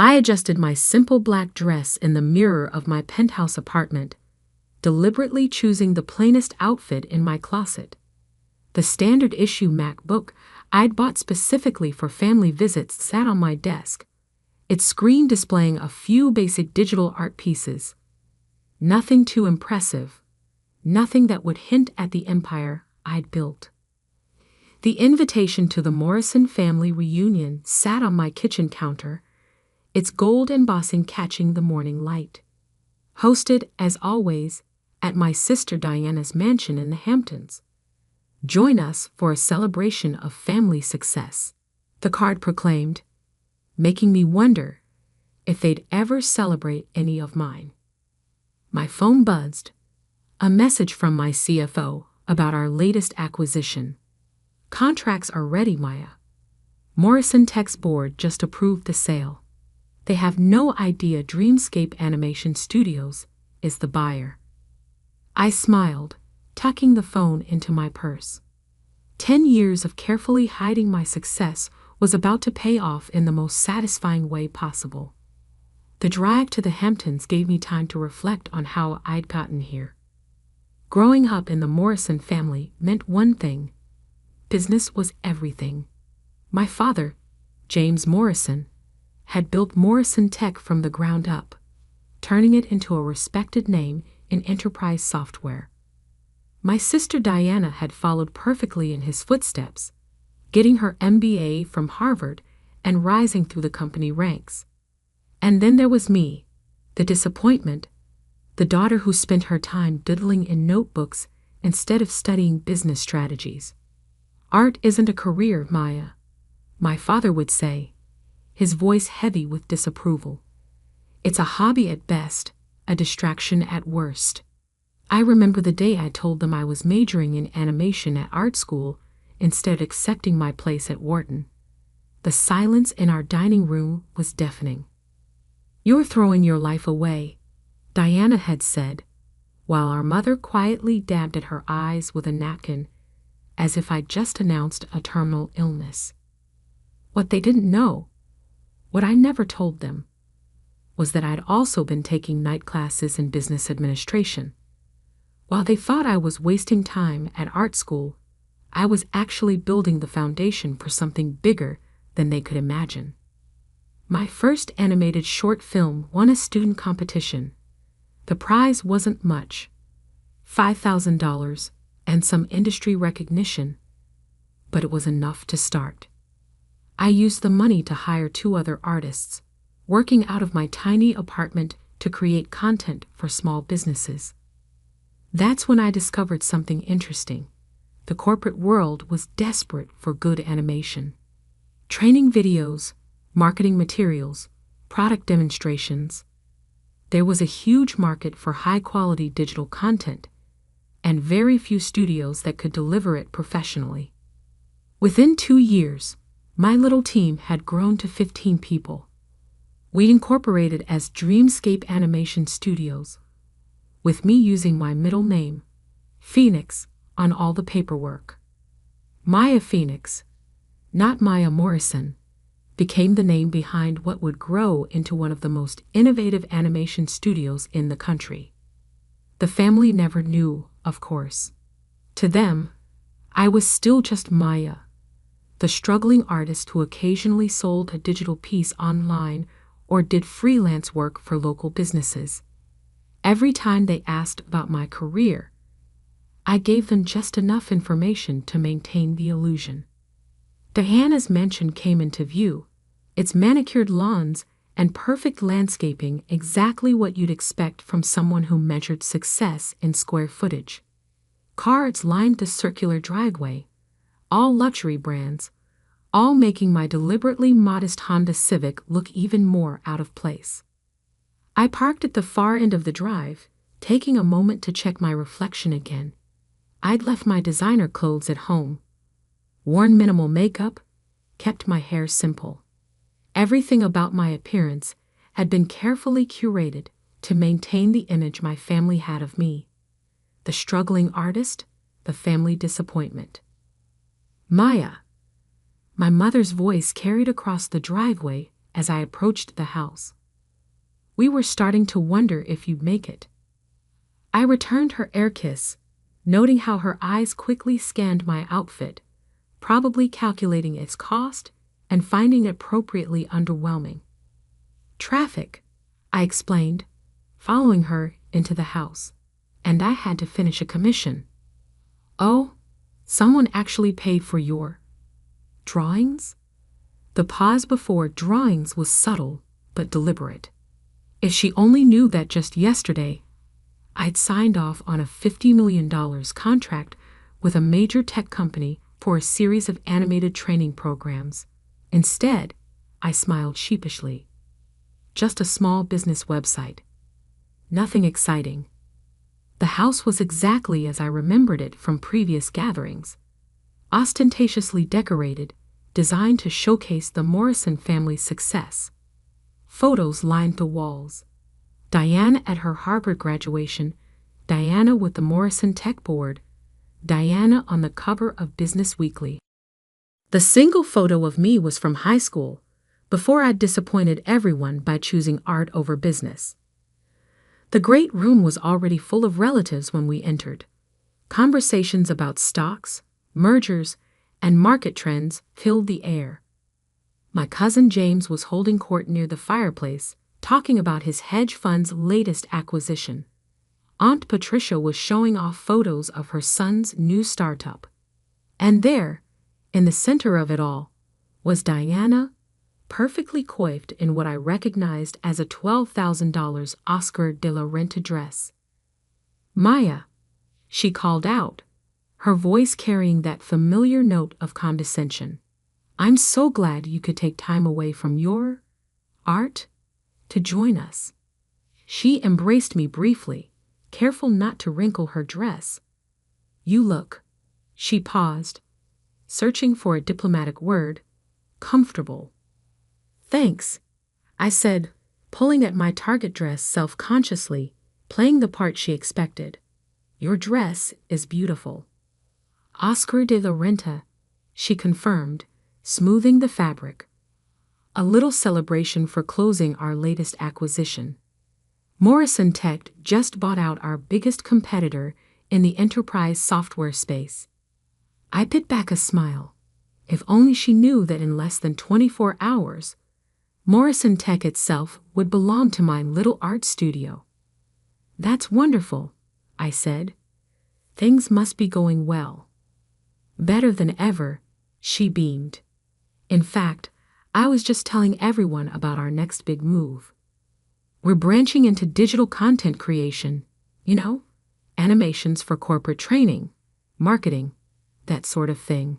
I adjusted my simple black dress in the mirror of my penthouse apartment, deliberately choosing the plainest outfit in my closet. The standard issue MacBook I'd bought specifically for family visits sat on my desk, its screen displaying a few basic digital art pieces. Nothing too impressive, nothing that would hint at the empire I'd built. The invitation to the Morrison family reunion sat on my kitchen counter, its gold embossing catching the morning light. Hosted, as always, at my sister Diana's mansion in the Hamptons. Join us for a celebration of family success, the card proclaimed, making me wonder if they'd ever celebrate any of mine. My phone buzzed, a message from my CFO about our latest acquisition. Contracts are ready, Maya. Morrison Tech's board just approved the sale. They have no idea Dreamscape Animation Studios is the buyer. I smiled, tucking the phone into my purse. 10 years of carefully hiding my success was about to pay off in the most satisfying way possible. The drive to the Hamptons gave me time to reflect on how I'd gotten here. Growing up in the Morrison family meant one thing: business was everything. My father, James Morrison, had built Morrison Tech from the ground up, turning it into a respected name in enterprise software. My sister Diana had followed perfectly in his footsteps, getting her MBA from Harvard and rising through the company ranks. And then there was me, the disappointment, the daughter who spent her time doodling in notebooks instead of studying business strategies. Art isn't a career, Maya, my father would say, his voice heavy with disapproval. It's a hobby at best, a distraction at worst. I remember the day I told them I was majoring in animation at art school instead of accepting my place at Wharton. The silence in our dining room was deafening. "You're throwing your life away," Diana had said, while our mother quietly dabbed at her eyes with a napkin, as if I'd just announced a terminal illness. What they didn't know, what I never told them, was that I'd also been taking night classes in business administration. While they thought I was wasting time at art school, I was actually building the foundation for something bigger than they could imagine. My first animated short film won a student competition. The prize wasn't much, $5,000 and some industry recognition, but it was enough to start. I used the money to hire 2 other artists, working out of my tiny apartment to create content for small businesses. That's when I discovered something interesting. The corporate world was desperate for good animation. Training videos, marketing materials, product demonstrations. There was a huge market for high-quality digital content, and very few studios that could deliver it professionally. Within 2 years, my little team had grown to 15 people. We incorporated as Dreamscape Animation Studios, with me using my middle name, Phoenix, on all the paperwork. Maya Phoenix, not Maya Morrison, became the name behind what would grow into one of the most innovative animation studios in the country. The family never knew, of course. To them, I was still just Maya, the struggling artist who occasionally sold a digital piece online or did freelance work for local businesses. Every time they asked about my career, I gave them just enough information to maintain the illusion. Diana's mansion came into view, its manicured lawns and perfect landscaping exactly what you'd expect from someone who measured success in square footage. Cards lined the circular driveway, all luxury brands, all making my deliberately modest Honda Civic look even more out of place. I parked at the far end of the drive, taking a moment to check my reflection again. I'd left my designer clothes at home, worn minimal makeup, kept my hair simple. Everything about my appearance had been carefully curated to maintain the image my family had of me. The struggling artist, the family disappointment. Maya. My mother's voice carried across the driveway as I approached the house. "We were starting to wonder if you'd make it." I returned her air kiss, noting how her eyes quickly scanned my outfit, probably calculating its cost and finding it appropriately underwhelming. "Traffic," I explained, following her into the house, "and I had to finish a commission." "Oh, someone actually paid for your drawings?" The pause before drawings was subtle but deliberate. If she only knew that just yesterday I'd signed off on a $50 million contract with a major tech company for a series of animated training programs. Instead, I smiled sheepishly. Just a small business website. Nothing exciting. The house was exactly as I remembered it from previous gatherings. Ostentatiously decorated, designed to showcase the Morrison family's success. Photos lined the walls. Diana at her Harvard graduation, Diana with the Morrison Tech Board, Diana on the cover of Business Weekly. The single photo of me was from high school, before I'd disappointed everyone by choosing art over business. The great room was already full of relatives when we entered. Conversations about stocks, mergers, and market trends filled the air. My cousin James was holding court near the fireplace, talking about his hedge fund's latest acquisition. Aunt Patricia was showing off photos of her son's new startup. And there, in the center of it all, was Diana, perfectly coiffed in what I recognized as a $12,000 Oscar de la Renta dress. "Maya," she called out, her voice carrying that familiar note of condescension. "I'm so glad you could take time away from your art to join us." She embraced me briefly, careful not to wrinkle her dress. "You look," she paused, searching for a diplomatic word, "comfortable." "Thanks," I said, pulling at my target dress self-consciously, playing the part she expected. "Your dress is beautiful." "Oscar de la Renta," she confirmed, smoothing the fabric. "A little celebration for closing our latest acquisition. Morrison Tech just bought out our biggest competitor in the enterprise software space." I bit back a smile. If only she knew that in less than 24 hours, Morrison Tech itself would belong to my little art studio. "That's wonderful," I said. "Things must be going well." "Better than ever," she beamed. "In fact, I was just telling everyone about our next big move. We're branching into digital content creation, animations for corporate training, marketing, that sort of thing."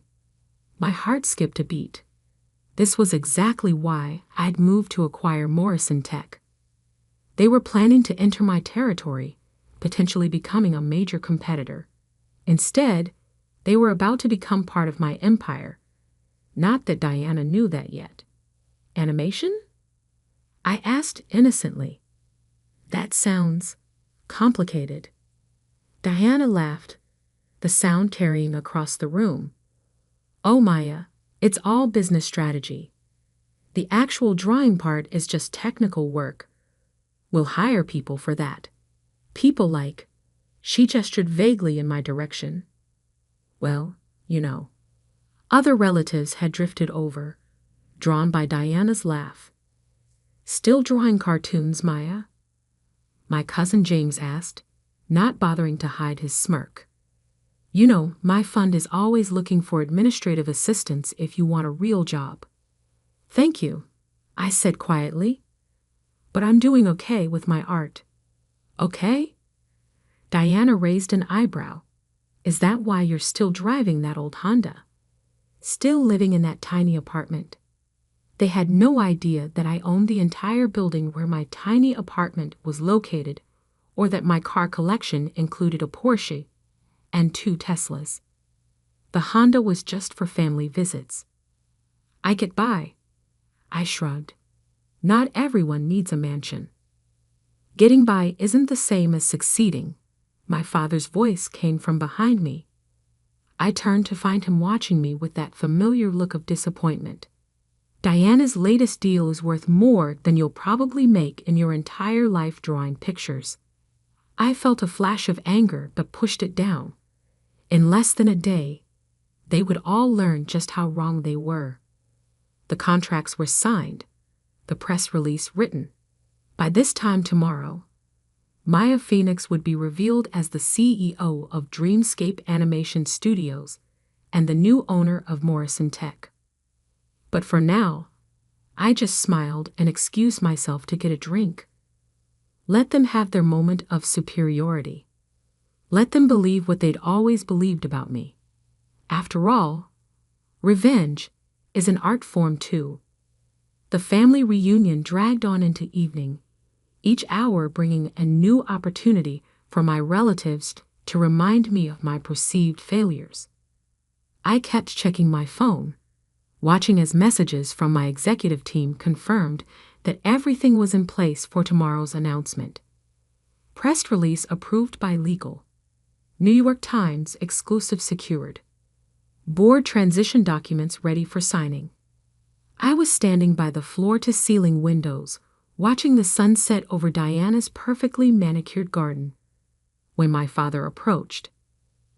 My heart skipped a beat. This was exactly why I'd moved to acquire Morrison Tech. They were planning to enter my territory, potentially becoming a major competitor. Instead, they were about to become part of my empire. Not that Diana knew that yet. "Animation?" I asked innocently. "That sounds complicated." Diana laughed, the sound carrying across the room. "Oh, Maya, it's all business strategy. The actual drawing part is just technical work. We'll hire people for that. People like," she gestured vaguely in my direction. "Well, Other relatives had drifted over, drawn by Diana's laugh. "Still drawing cartoons, Maya?" my cousin James asked, not bothering to hide his smirk. My fund is always looking for administrative assistants if you want a real job." "Thank you," I said quietly. "But I'm doing okay with my art." "Okay?" Diana raised an eyebrow. "Is that why you're still driving that old Honda? Still living in that tiny apartment?" They had no idea that I owned the entire building where my tiny apartment was located, or that my car collection included a Porsche and 2 Teslas. The Honda was just for family visits. "I get by," I shrugged. "Not everyone needs a mansion." "Getting by isn't the same as succeeding." My father's voice came from behind me. I turned to find him watching me with that familiar look of disappointment. Diana's latest deal is worth more than you'll probably make in your entire life drawing pictures. I felt a flash of anger but pushed it down. In less than a day, they would all learn just how wrong they were. The contracts were signed, the press release written. By this time tomorrow, Maya Phoenix would be revealed as the CEO of Dreamscape Animation Studios and the new owner of Morrison Tech. But for now, I just smiled and excused myself to get a drink. Let them have their moment of superiority. Let them believe what they'd always believed about me. After all, revenge is an art form too. The family reunion dragged on into evening, each hour bringing a new opportunity for my relatives to remind me of my perceived failures. I kept checking my phone, watching as messages from my executive team confirmed that everything was in place for tomorrow's announcement. Press release approved by legal. New York Times exclusive secured. Board transition documents ready for signing. I was standing by the floor-to-ceiling windows, watching the sunset over Diana's perfectly manicured garden. When my father approached,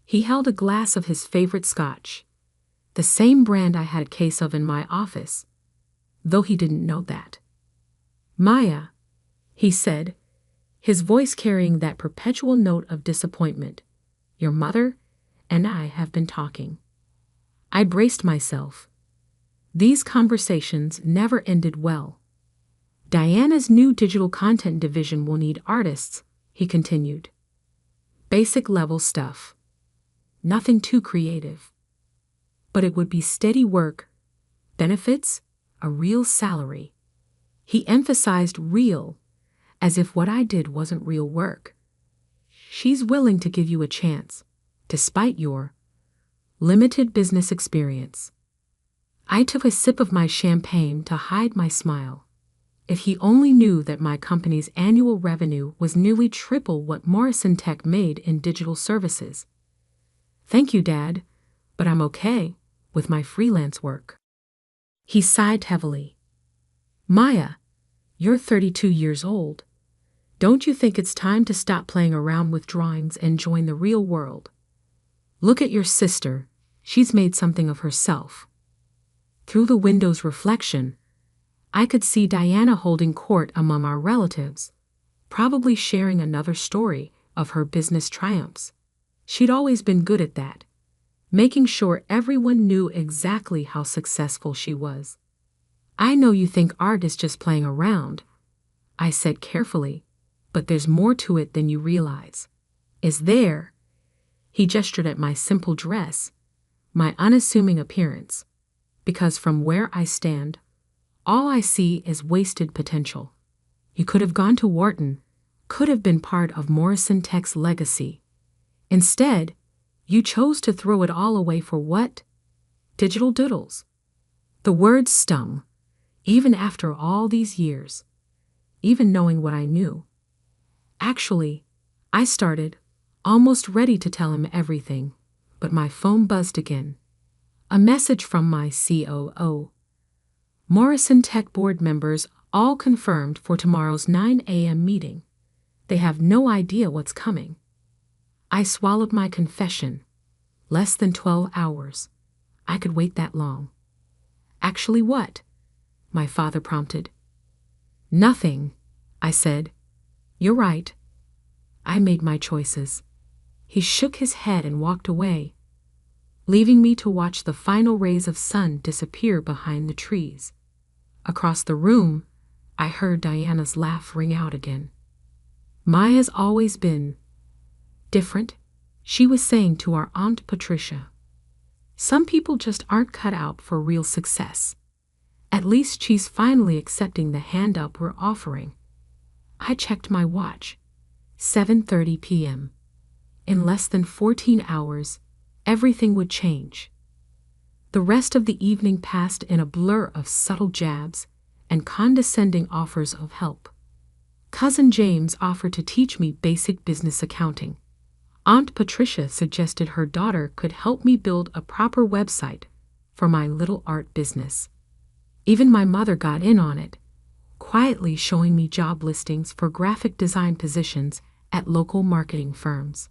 he held a glass of his favorite scotch, the same brand I had a case of in my office, though he didn't know that. "Maya," he said, his voice carrying that perpetual note of disappointment, "your mother and I have been talking." I braced myself. These conversations never ended well. "Diana's new digital content division will need artists," he continued. "Basic level stuff. Nothing too creative. But it would be steady work, benefits, a real salary." He emphasized real, as if what I did wasn't real work. "She's willing to give you a chance, despite your limited business experience." I took a sip of my champagne to hide my smile. If he only knew that my company's annual revenue was nearly triple what Morrison Tech made in digital services. "Thank you, Dad, but I'm okay with my freelance work." He sighed heavily. "Maya, you're 32 years old. Don't you think it's time to stop playing around with drawings and join the real world? Look at your sister. She's made something of herself." Through the window's reflection, I could see Diana holding court among our relatives, probably sharing another story of her business triumphs. She'd always been good at that, making sure everyone knew exactly how successful she was. "I know you think art is just playing around," I said carefully, "but there's more to it than you realize." "Is there?" He gestured at my simple dress, my unassuming appearance, because from where I stand, all I see is wasted potential. You could have gone to Wharton, could have been part of Morrison Tech's legacy. Instead, you chose to throw it all away for what? Digital doodles. The words stung, even after all these years, even knowing what I knew. Actually, I started, almost ready to tell him everything, but my phone buzzed again. A message from my COO. "Morrison Tech board members all confirmed for tomorrow's 9 a.m. meeting. They have no idea what's coming." I swallowed my confession. Less than 12 hours. I could wait that long. "Actually what?" my father prompted. "Nothing," I said. "You're right. I made my choices." He shook his head and walked away, leaving me to watch the final rays of sun disappear behind the trees. Across the room, I heard Diana's laugh ring out again. "Maya's always been different," she was saying to our Aunt Patricia. "Some people just aren't cut out for real success. At least she's finally accepting the hand up we're offering." I checked my watch. 7:30 p.m. In less than 14 hours, everything would change. The rest of the evening passed in a blur of subtle jabs and condescending offers of help. Cousin James offered to teach me basic business accounting. Aunt Patricia suggested her daughter could help me build a proper website for my little art business. Even my mother got in on it, quietly showing me job listings for graphic design positions at local marketing firms.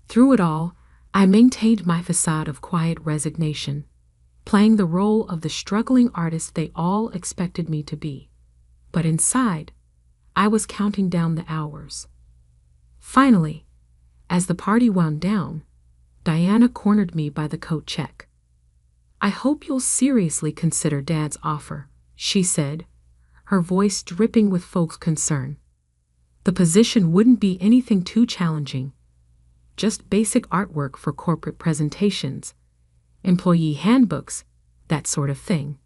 Through it all, I maintained my facade of quiet resignation, playing the role of the struggling artist they all expected me to be. But inside, I was counting down the hours. Finally, as the party wound down, Diana cornered me by the coat check. "I hope you'll seriously consider Dad's offer," she said, her voice dripping with folks' concern. "The position wouldn't be anything too challenging, just basic artwork for corporate presentations, employee handbooks, that sort of thing.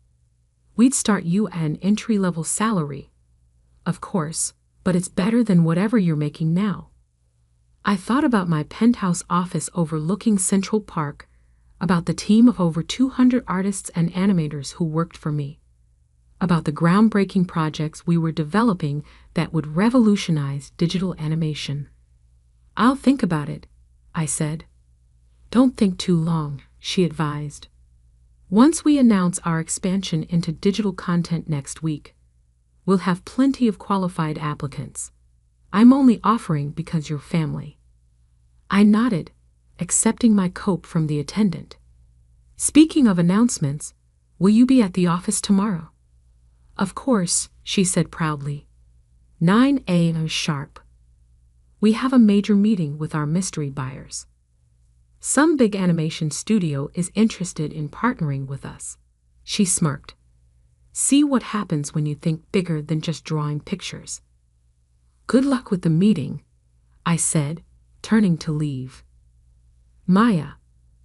We'd start you at an entry-level salary, of course, but it's better than whatever you're making now." I thought about my penthouse office overlooking Central Park, about the team of over 200 artists and animators who worked for me, about the groundbreaking projects we were developing that would revolutionize digital animation. "I'll think about it," I said. "Don't think too long," she advised. "Once we announce our expansion into digital content next week, we'll have plenty of qualified applicants. I'm only offering because you're family." I nodded, accepting my cope from the attendant. "Speaking of announcements, will you be at the office tomorrow?" "Of course," she said proudly. 9 a.m. sharp. We have a major meeting with our mystery buyers. Some big animation studio is interested in partnering with us. She smirked. "See what happens when you think bigger than just drawing pictures." "Good luck with the meeting," I said, turning to leave. "Maya,"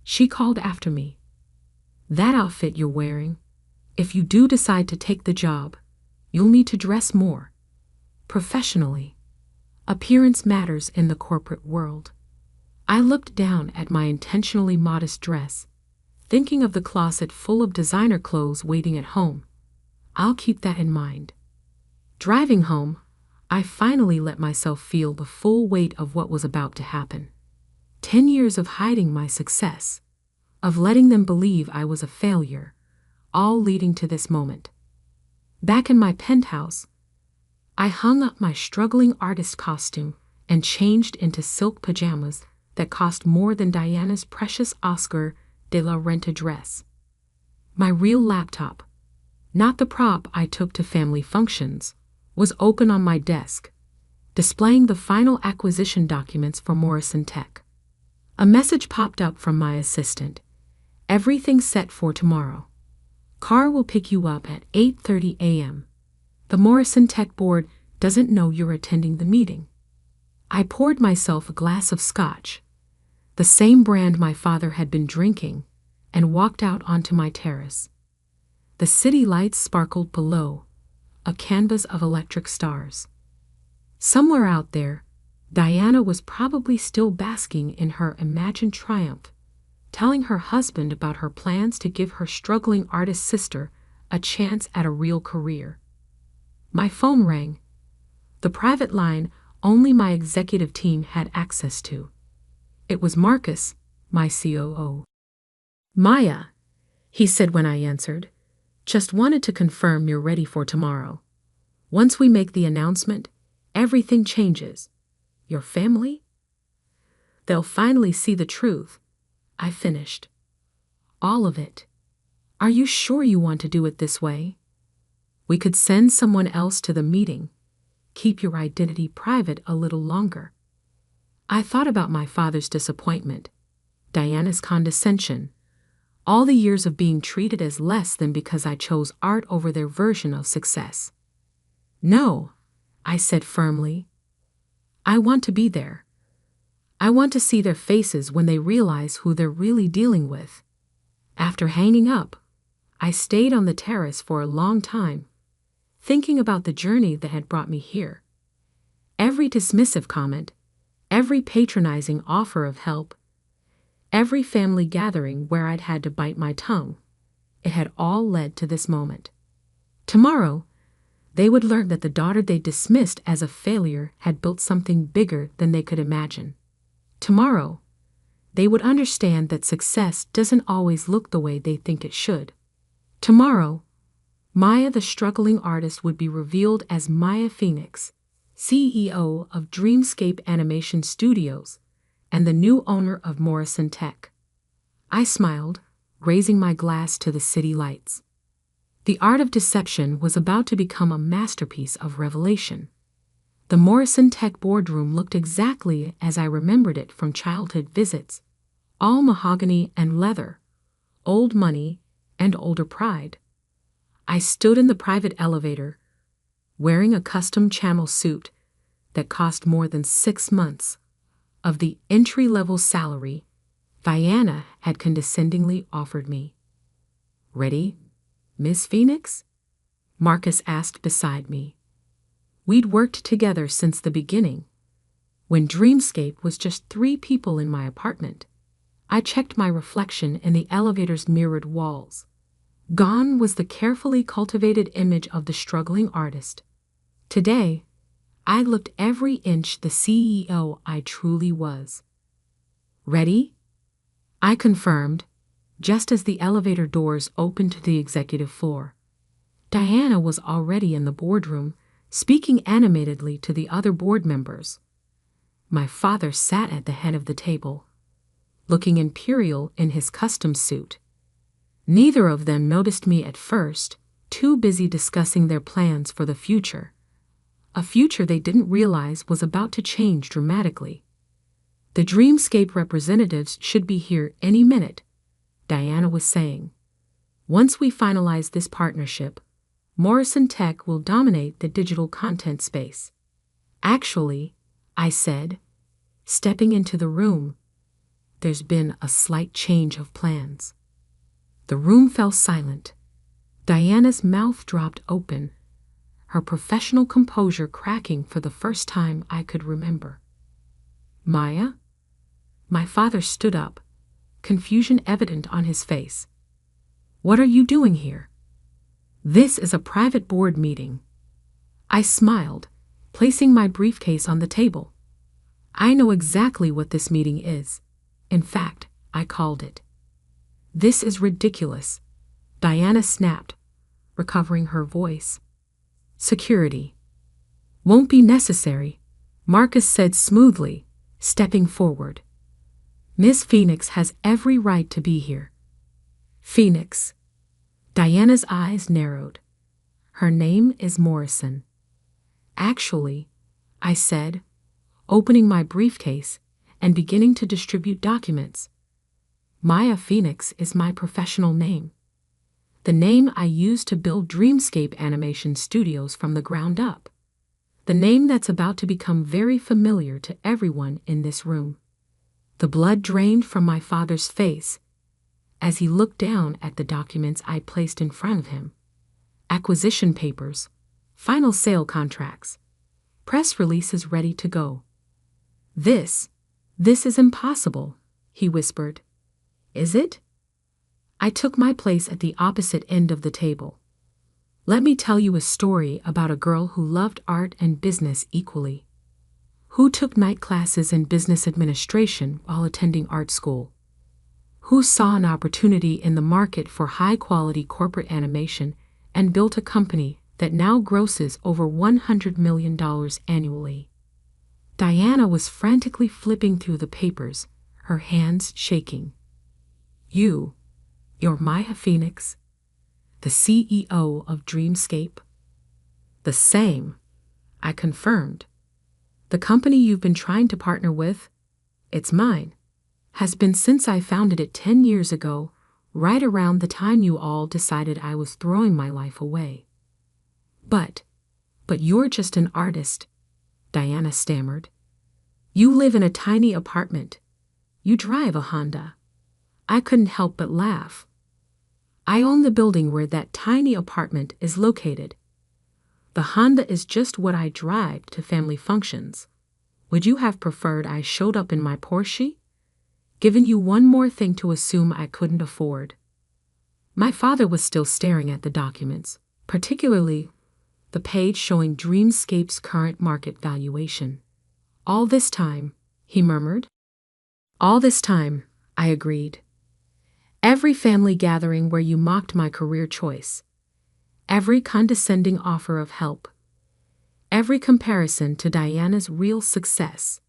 she called after me. "That outfit you're wearing, if you do decide to take the job, you'll need to dress more professionally. Appearance matters in the corporate world." I looked down at my intentionally modest dress, thinking of the closet full of designer clothes waiting at home. I'll keep that in mind. Driving home, I finally let myself feel the full weight of what was about to happen. 10 years of hiding my success, of letting them believe I was a failure, all leading to this moment. Back in my penthouse, I hung up my struggling artist costume and changed into silk pajamas that cost more than Diana's precious Oscar de la Renta dress. My real laptop, not the prop I took to family functions, was open on my desk, displaying the final acquisition documents for Morrison Tech. A message popped up from my assistant. "Everything's set for tomorrow. Car will pick you up at 8:30 a.m. The Morrison Tech board doesn't know you're attending the meeting." I poured myself a glass of scotch, the same brand my father had been drinking, and walked out onto my terrace. The city lights sparkled below, a canvas of electric stars. Somewhere out there, Diana was probably still basking in her imagined triumph, telling her husband about her plans to give her struggling artist sister a chance at a real career. My phone rang, the private line only my executive team had access to. It was Marcus, my COO. "Maya," he said when I answered, "just wanted to confirm you're ready for tomorrow. Once we make the announcement, everything changes. Your family? They'll finally see the truth," I finished. "All of it. Are you sure you want to do it this way? We could send someone else to the meeting. Keep your identity private a little longer." I thought about my father's disappointment, Diana's condescension, all the years of being treated as less than because I chose art over their version of success. "No," I said firmly. "I want to be there. I want to see their faces when they realize who they're really dealing with." After hanging up, I stayed on the terrace for a long time, thinking about the journey that had brought me here. Every dismissive comment, every patronizing offer of help, every family gathering where I'd had to bite my tongue, it had all led to this moment. Tomorrow, they would learn that the daughter they dismissed as a failure had built something bigger than they could imagine. Tomorrow, they would understand that success doesn't always look the way they think it should. Tomorrow, Maya, the struggling artist, would be revealed as Maya Phoenix, CEO of Dreamscape Animation Studios and the new owner of Morrison Tech. I smiled, raising my glass to the city lights. The art of deception was about to become a masterpiece of revelation. The Morrison Tech boardroom looked exactly as I remembered it from childhood visits, all mahogany and leather, old money and older pride. I stood in the private elevator, wearing a custom camel suit that cost more than 6 months of the entry-level salary Diana had condescendingly offered me. "Ready, Miss Phoenix?" Marcus asked beside me. We'd worked together since the beginning. When Dreamscape was just 3 people in my apartment, I checked my reflection in the elevator's mirrored walls. Gone was the carefully cultivated image of the struggling artist. Today, I looked every inch the CEO I truly was. "Ready?" I confirmed, just as the elevator doors opened to the executive floor. Diana was already in the boardroom, speaking animatedly to the other board members. My father sat at the head of the table, looking imperial in his custom suit. Neither of them noticed me at first, too busy discussing their plans for the future. A future they didn't realize was about to change dramatically. "The Dreamscape representatives should be here any minute," Diana was saying. "Once we finalize this partnership, Morrison Tech will dominate the digital content space." "Actually," I said, stepping into the room, "there's been a slight change of plans." The room fell silent. Diana's mouth dropped open, her professional composure cracking for the first time I could remember. "Maya?" My father stood up, confusion evident on his face. "What are you doing here?" "This is a private board meeting." I smiled, placing my briefcase on the table. "I know exactly what this meeting is. In fact, I called it." "This is ridiculous," Diana snapped, recovering her voice. "Security." "Won't be necessary," Marcus said smoothly, stepping forward. "Miss Phoenix has every right to be here." "Phoenix." Diana's eyes narrowed. "Her name is Morrison." "Actually," I said, opening my briefcase and beginning to distribute documents, "Maya Phoenix is my professional name. The name I used to build Dreamscape Animation Studios from the ground up. The name that's about to become very familiar to everyone in this room." The blood drained from my father's face as he looked down at the documents I placed in front of him. Acquisition papers, final sale contracts, press releases ready to go. This is impossible," he whispered. "Is it?" I took my place at the opposite end of the table. "Let me tell you a story about a girl who loved art and business equally. Who took night classes in business administration while attending art school. Who saw an opportunity in the market for high-quality corporate animation and built a company that now grosses over $100 million annually." Diana was frantically flipping through the papers, her hands shaking. You're Maya Phoenix, the CEO of Dreamscape?" "The same," I confirmed. "The company you've been trying to partner with, it's mine, has been since I founded it 10 years ago, right around the time you all decided I was throwing my life away." But you're just an artist," Diana stammered. "You live in a tiny apartment. You drive a Honda." I couldn't help but laugh. "I own the building where that tiny apartment is located. The Honda is just what I drive to family functions. Would you have preferred I showed up in my Porsche? Given you one more thing to assume I couldn't afford." My father was still staring at the documents, particularly the page showing Dreamscape's current market valuation. "All this time," he murmured. "All this time," I agreed. "Every family gathering where you mocked my career choice. every condescending offer of help, every comparison to Diana's real success.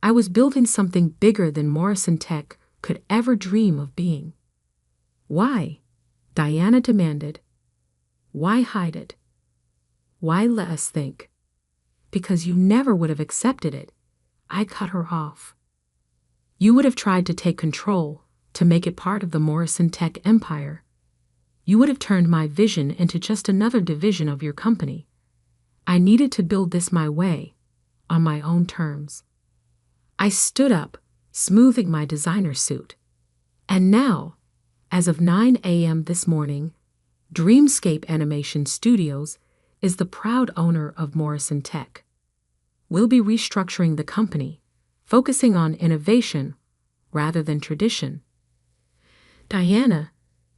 I was building something bigger than Morrison Tech could ever dream of being. Why? Diana demanded. Why hide it? Why let us think? Because you never would have accepted it. I cut her off. You would have tried to take control, to make it part of the Morrison Tech empire. You would have turned my vision into just another division of your company. I needed to build this my way, on my own terms. I stood up, smoothing my designer suit. And now, as of 9 a.m. this morning, Dreamscape Animation Studios is the proud owner of Morrison Tech. We'll be restructuring the company, focusing on innovation rather than tradition. Diana,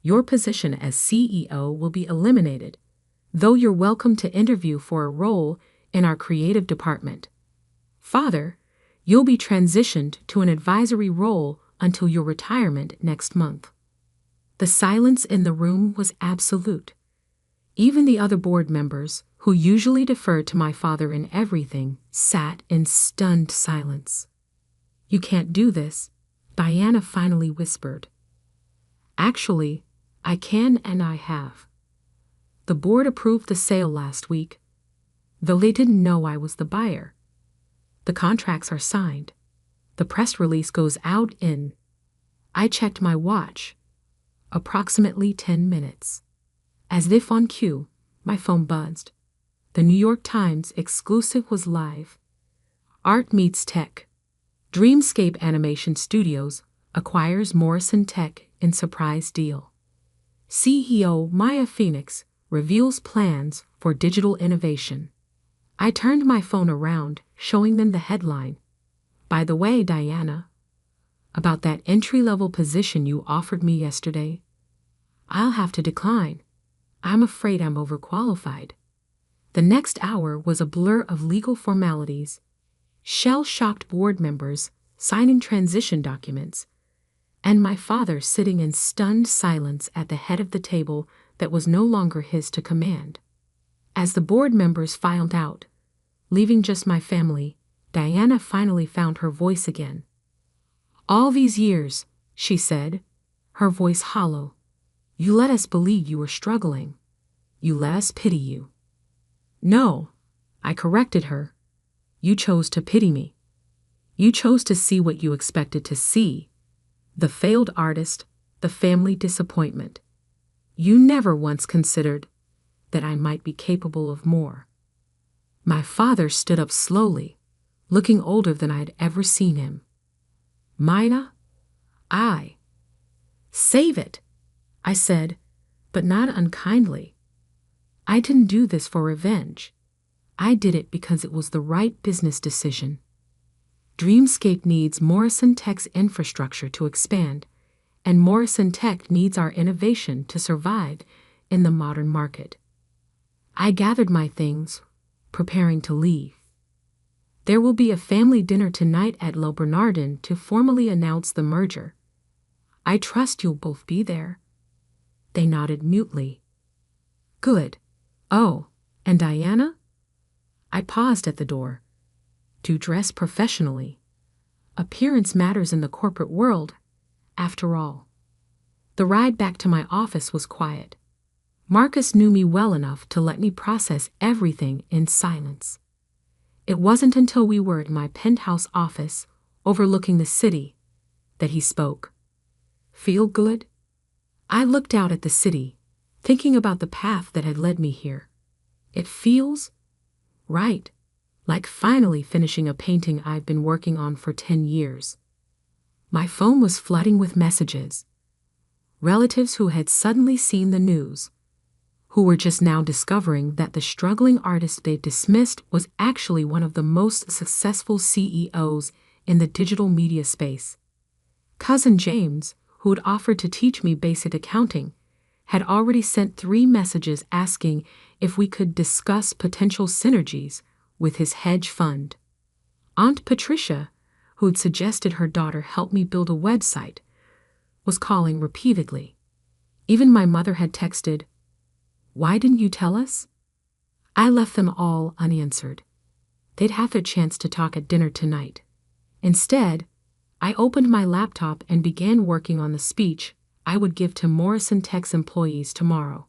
your position as CEO will be eliminated, though you're welcome to interview for a role in our creative department. Father, you'll be transitioned to an advisory role until your retirement next month. The silence in the room was absolute. Even the other board members, who usually deferred to my father in everything, sat in stunned silence. You can't do this, Diana finally whispered. Actually, I can and I have. The board approved the sale last week, though they didn't know I was the buyer. The contracts are signed. The press release goes out in... I checked my watch. Approximately 10 minutes. As if on cue, my phone buzzed. The New York Times exclusive was live. Art meets tech. Dreamscape Animation Studios acquires Morrison Tech in surprise deal. CEO Maya Phoenix reveals plans for digital innovation. I turned my phone around, showing them the headline. By the way, Diana, about that entry-level position you offered me yesterday, I'll have to decline. I'm afraid I'm overqualified. The next hour was a blur of legal formalities, shell-shocked board members signing transition documents, and my father sitting in stunned silence at the head of the table that was no longer his to command. As the board members filed out, leaving just my family, Diana finally found her voice again. All these years, she said, her voice hollow, you let us believe you were struggling. You let us pity you. No, I corrected her. You chose to pity me. You chose to see what you expected to see. The failed artist, the family disappointment. You never once considered that I might be capable of more. My father stood up slowly, looking older than I had ever seen him. Mina, save it, I said, but not unkindly. I didn't do this for revenge. I did it because it was the right business decision. Dreamscape needs Morrison Tech's infrastructure to expand, and Morrison Tech needs our innovation to survive in the modern market. I gathered my things, preparing to leave. There will be a family dinner tonight at Le Bernardin to formally announce the merger. I trust you'll both be there. They nodded mutely. Good. Oh, and Diana? I paused at the door. To dress professionally. Appearance matters in the corporate world, after all. The ride back to my office was quiet. Marcus knew me well enough to let me process everything in silence. It wasn't until we were in my penthouse office, overlooking the city, that he spoke. Feel good? I looked out at the city, thinking about the path that had led me here. It feels right, like finally finishing a painting I've been working on for 10 years. My phone was flooding with messages. Relatives who had suddenly seen the news, who were just now discovering that the struggling artist they dismissed was actually one of the most successful CEOs in the digital media space. Cousin James, who had offered to teach me basic accounting, had already sent 3 messages asking if we could discuss potential synergies with his hedge fund. Aunt Patricia, who'd suggested her daughter help me build a website, was calling repeatedly. Even my mother had texted, Why didn't you tell us? I left them all unanswered. They'd have their chance to talk at dinner tonight. Instead, I opened my laptop and began working on the speech I would give to Morrison Tech's employees tomorrow.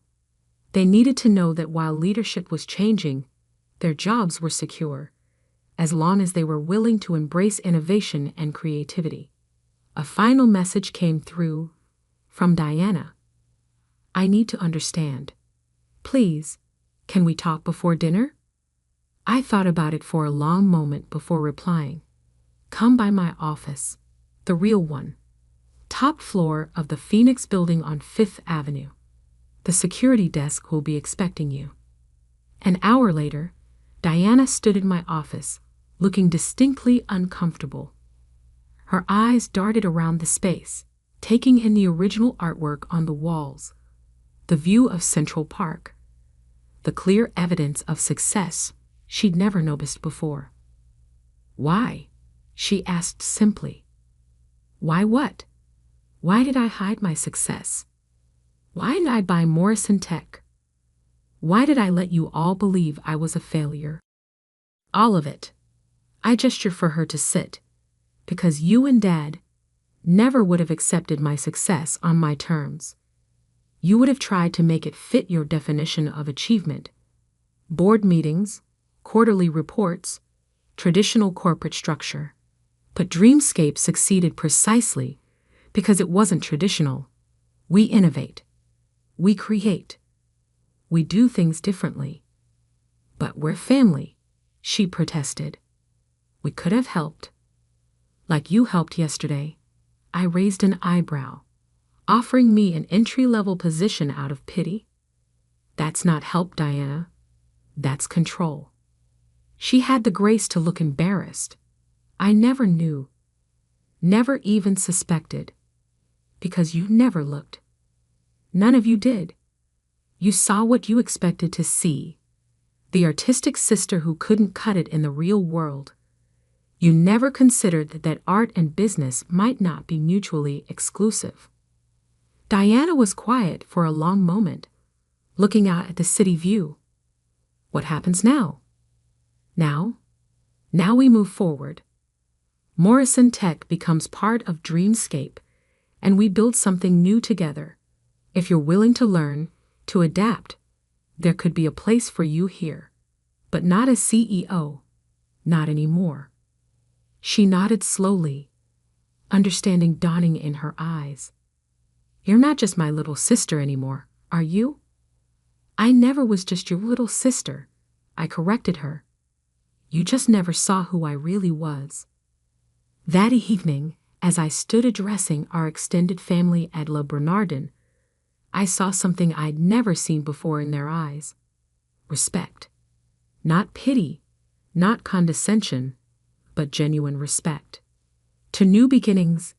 They needed to know that while leadership was changing, their jobs were secure, as long as they were willing to embrace innovation and creativity. A final message came through from Diana. I need to understand. Please, can we talk before dinner? I thought about it for a long moment before replying. Come by my office, the real one. Top floor of the Phoenix building on 5th Avenue. The security desk will be expecting you. An hour later, Diana stood in my office, looking distinctly uncomfortable. Her eyes darted around the space, taking in the original artwork on the walls, the view of Central Park, the clear evidence of success she'd never noticed before. Why? She asked simply. Why what? Why did I hide my success? Why did I buy Morrison Tech? Why did I let you all believe I was a failure? All of it. I gestured for her to sit, because you and Dad never would have accepted my success on my terms. You would have tried to make it fit your definition of achievement. Board meetings, quarterly reports, traditional corporate structure. But Dreamscape succeeded precisely because it wasn't traditional. We innovate. We create. We do things differently. But we're family, she protested. We could have helped. Like you helped yesterday. I raised an eyebrow, offering me an entry-level position out of pity. That's not help, Diana. That's control. She had the grace to look embarrassed. I never knew, never even suspected, because you never looked. None of you did. You saw what you expected to see, the artistic sister who couldn't cut it in the real world. You never considered that art and business might not be mutually exclusive. Diana was quiet for a long moment, looking out at the city view. What happens now? Now we move forward. Morrison Tech becomes part of Dreamscape, and we build something new together. If you're willing to learn, to adapt, there could be a place for you here. But not as CEO. Not anymore. She nodded slowly, understanding dawning in her eyes. You're not just my little sister anymore, are you? I never was just your little sister, I corrected her. You just never saw who I really was. That evening, as I stood addressing our extended family at Le Bernardin, I saw something I'd never seen before in their eyes. Respect. Not pity, not condescension, but genuine respect. To new beginnings,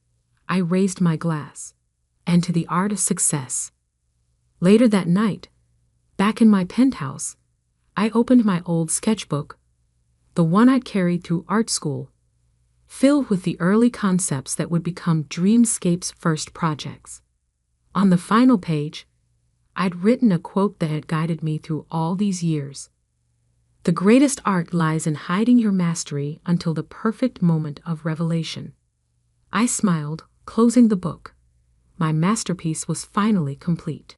I raised my glass, and to the art of success. Later that night, back in my penthouse, I opened my old sketchbook, the one I'd carried through art school, filled with the early concepts that would become Dreamscape's first projects. On the final page, I'd written a quote that had guided me through all these years. The greatest art lies in hiding your mastery until the perfect moment of revelation. I smiled, closing the book. My masterpiece was finally complete.